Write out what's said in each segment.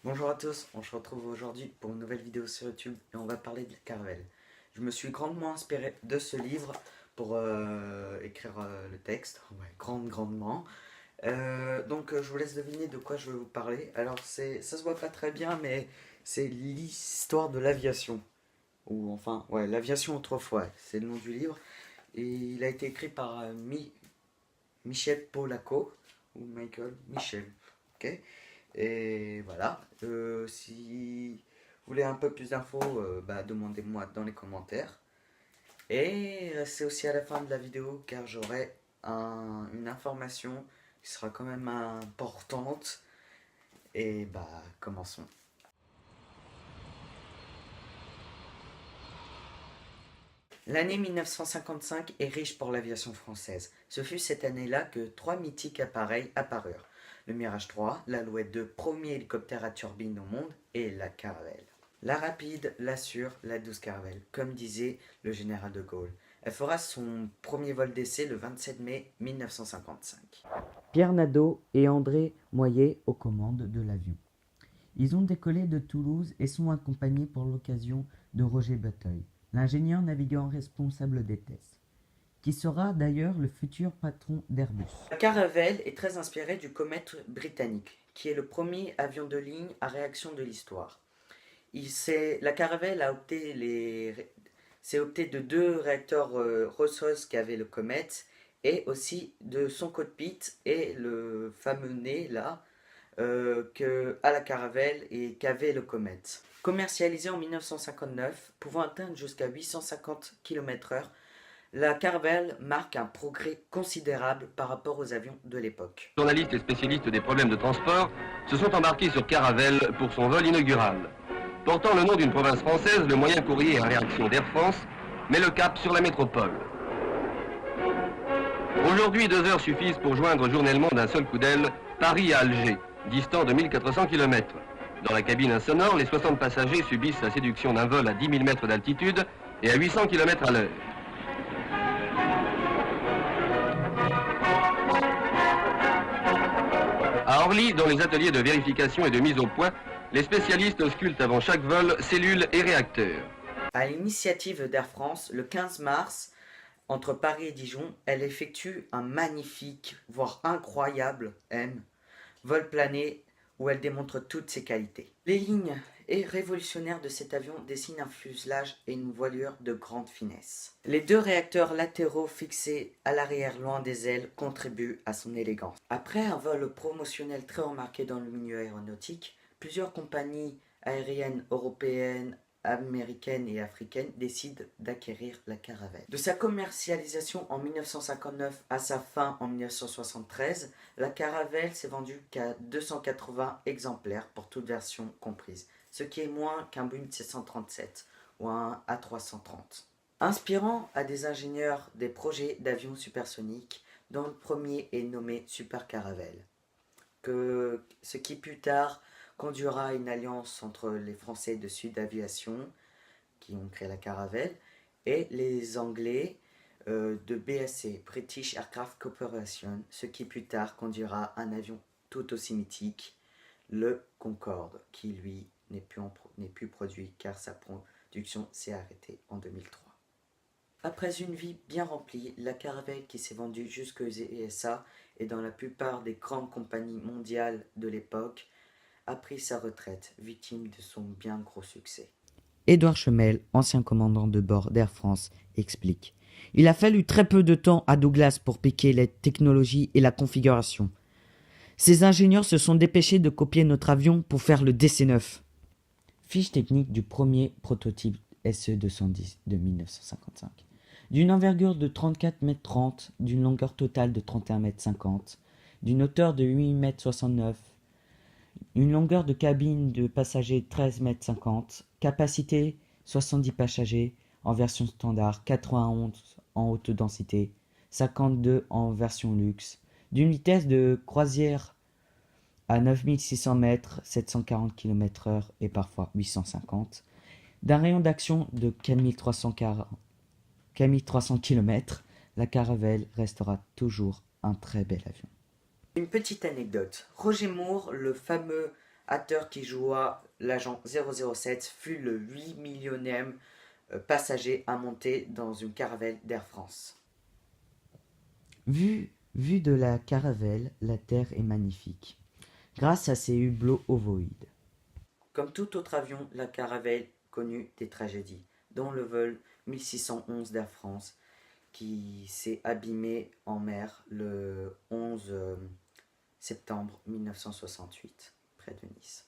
Bonjour à tous, on se retrouve aujourd'hui pour une nouvelle vidéo sur YouTube et on va parler de la Caravelle. Je me suis grandement inspiré de ce livre pour écrire le texte, ouais, grandement. Je vous laisse deviner de quoi je vais vous parler. Alors ça se voit pas très bien, mais c'est l'histoire de l'aviation. Ou enfin, ouais, l'aviation autrefois, c'est le nom du livre. Et il a été écrit par Michel Polacco, ou Michael Michel, ok. Et voilà, si vous voulez un peu plus d'infos, demandez-moi dans les commentaires. Et restez aussi à la fin de la vidéo car j'aurai une information qui sera quand même importante. Et commençons. L'année 1955 est riche pour l'aviation française. Ce fut cette année-là que trois mythiques appareils apparurent. Le Mirage 3, l'Alouette 2, premier hélicoptère à turbine au monde, et la Caravelle. La rapide, la sûre, la douce Caravelle, comme disait le général de Gaulle. Elle fera son premier vol d'essai le 27 mai 1955. Pierre Nadeau et André Moyet aux commandes de l'avion. Ils ont décollé de Toulouse et sont accompagnés pour l'occasion de Roger Bataille, l'ingénieur navigant responsable des tests, qui sera d'ailleurs le futur patron d'Airbus. La Caravelle est très inspirée du Comète britannique, qui est le premier avion de ligne à réaction de l'histoire. La Caravelle s'est opté de deux réacteurs Rolls-Royce qu'avait le Comète et aussi de son cockpit et le fameux nez là à la Caravelle et qu'avait le Comète. Commercialisé en 1959, pouvant atteindre jusqu'à 850 km/h, la Caravelle marque un progrès considérable par rapport aux avions de l'époque. Journalistes et spécialistes des problèmes de transport se sont embarqués sur Caravelle pour son vol inaugural. Portant le nom d'une province française, le moyen courrier à réaction d'Air France met le cap sur la métropole. Aujourd'hui, 2 heures suffisent pour joindre journellement d'un seul coup d'aile Paris à Alger, distant de 1400 km. Dans la cabine insonore, les 60 passagers subissent la séduction d'un vol à 10 000 mètres d'altitude et à 800 km à l'heure. À Orly, dans les ateliers de vérification et de mise au point, les spécialistes auscultent avant chaque vol cellules et réacteurs. À l'initiative d'Air France, le 15 mars, entre Paris et Dijon, elle effectue un magnifique, voire incroyable, vol plané où elle démontre toutes ses qualités. Les lignes et révolutionnaires de cet avion dessinent un fuselage et une voilure de grande finesse. Les deux réacteurs latéraux fixés à l'arrière loin des ailes contribuent à son élégance. Après un vol promotionnel très remarqué dans le milieu aéronautique, plusieurs compagnies aériennes européennes, américaines et africaines décident d'acquérir la Caravelle. De sa commercialisation en 1959 à sa fin en 1973, la Caravelle s'est vendue qu'à 280 exemplaires pour toute version comprise, ce qui est moins qu'un Boeing 737 ou un A330. Inspirant à des ingénieurs des projets d'avions supersoniques, dont le premier est nommé Super Caravelle, ce qui plus tard conduira à une alliance entre les Français de Sud Aviation, qui ont créé la Caravelle, et les Anglais de BAC, British Aircraft Corporation, ce qui plus tard conduira à un avion tout aussi mythique, le Concorde, qui lui n'est plus produit car sa production s'est arrêtée en 2003. Après une vie bien remplie, la Caravelle qui s'est vendue jusqu'aux USA et dans la plupart des grandes compagnies mondiales de l'époque, a pris sa retraite, victime de son bien gros succès. Édouard Chemel, ancien commandant de bord d'Air France, explique « Il a fallu très peu de temps à Douglas pour piquer les technologies et la configuration. Ces ingénieurs se sont dépêchés de copier notre avion pour faire le DC-9. » Fiche technique du premier prototype SE-210 de 1955. D'une envergure de 34,30 m, d'une longueur totale de 31,50 m, d'une hauteur de 8,69 m, une longueur de cabine de passagers 13,50 m, capacité 70 passagers en version standard, 91 en haute densité, 52 en version luxe, d'une vitesse de croisière à 9600 mètres, 740 km/h et parfois 850, d'un rayon d'action de 4300 km, la Caravelle restera toujours un très bel avion. Une petite anecdote. Roger Moore, le fameux acteur qui joua l'agent 007, fut le 8 millionième passager à monter dans une caravelle d'Air France. Vue de la caravelle, la Terre est magnifique, grâce à ses hublots ovoïdes. Comme tout autre avion, la caravelle connut des tragédies, dont le vol 1611 d'Air France, qui s'est abîmé en mer le 11 septembre 1968, près de Nice.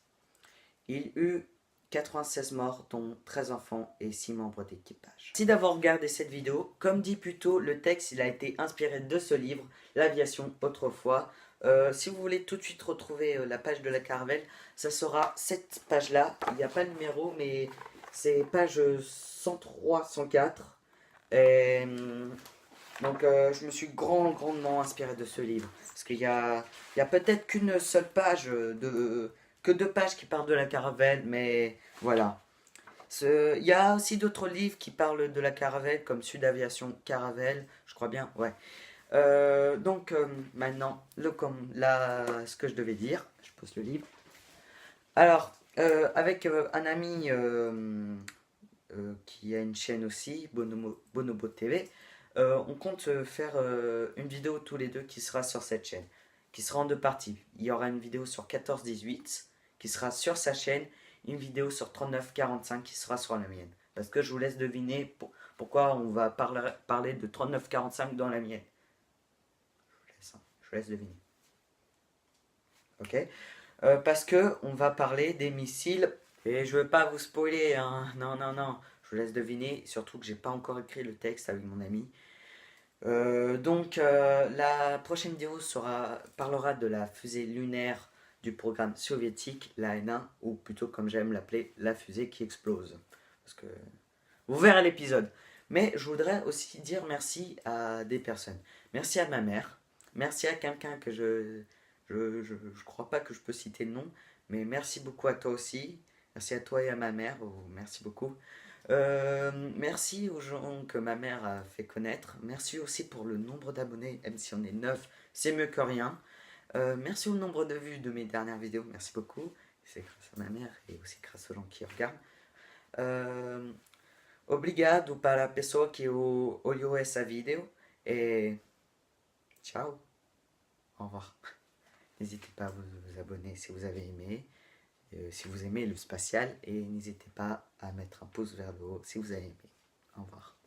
Il eut 96 morts, dont 13 enfants et 6 membres d'équipage. Merci d'avoir regardé cette vidéo. Comme dit plus tôt, le texte il a été inspiré de ce livre, L'aviation autrefois. Si vous voulez tout de suite retrouver la page de la caravelle, ça sera cette page-là. Il n'y a pas de numéro, mais c'est page 103, 104. Et, donc je me suis grandement inspiré de ce livre. Parce qu'il y a peut-être qu'une seule page que 2 pages qui parlent de la caravelle, mais voilà. Il y a aussi d'autres livres qui parlent de la caravelle, comme Sud Aviation Caravelle, je crois bien, ouais. Donc maintenant, ce que je devais dire, je pose le livre. Alors, avec un ami qui a une chaîne aussi, Bonobo TV, on compte faire une vidéo tous les deux qui sera sur cette chaîne, qui sera en 2 parties. Il y aura une vidéo sur 14-18 qui sera sur sa chaîne, une vidéo sur 39-45 qui sera sur la mienne. Parce que je vous laisse deviner pourquoi on va parler de 39-45 dans la mienne. Je vous laisse deviner. Ok, parce que on va parler des missiles, et je veux pas vous spoiler, hein. Non, je vous laisse deviner, surtout que j'ai pas encore écrit le texte avec mon ami. Donc la prochaine vidéo parlera de la fusée lunaire du programme soviétique, la N1, ou plutôt comme j'aime l'appeler, la fusée qui explose. Parce que vous verrez l'épisode. Mais je voudrais aussi dire merci à des personnes. Merci à ma mère. Merci à quelqu'un que je crois pas que je peux citer le nom, mais merci beaucoup à toi aussi. Merci à toi et à ma mère. Merci beaucoup. Merci aux gens que ma mère a fait connaître. Merci aussi pour le nombre d'abonnés, même si on est 9, c'est mieux que rien. Merci au nombre de vues de mes dernières vidéos, merci beaucoup. C'est grâce à ma mère et aussi grâce aux gens qui regardent. Obrigado para a pessoa que olhou essa vidéo et ciao, au revoir. N'hésitez pas à vous abonner si vous avez aimé, si vous aimez le spatial, et n'hésitez pas à mettre un pouce vers le haut si vous avez aimé. Au revoir.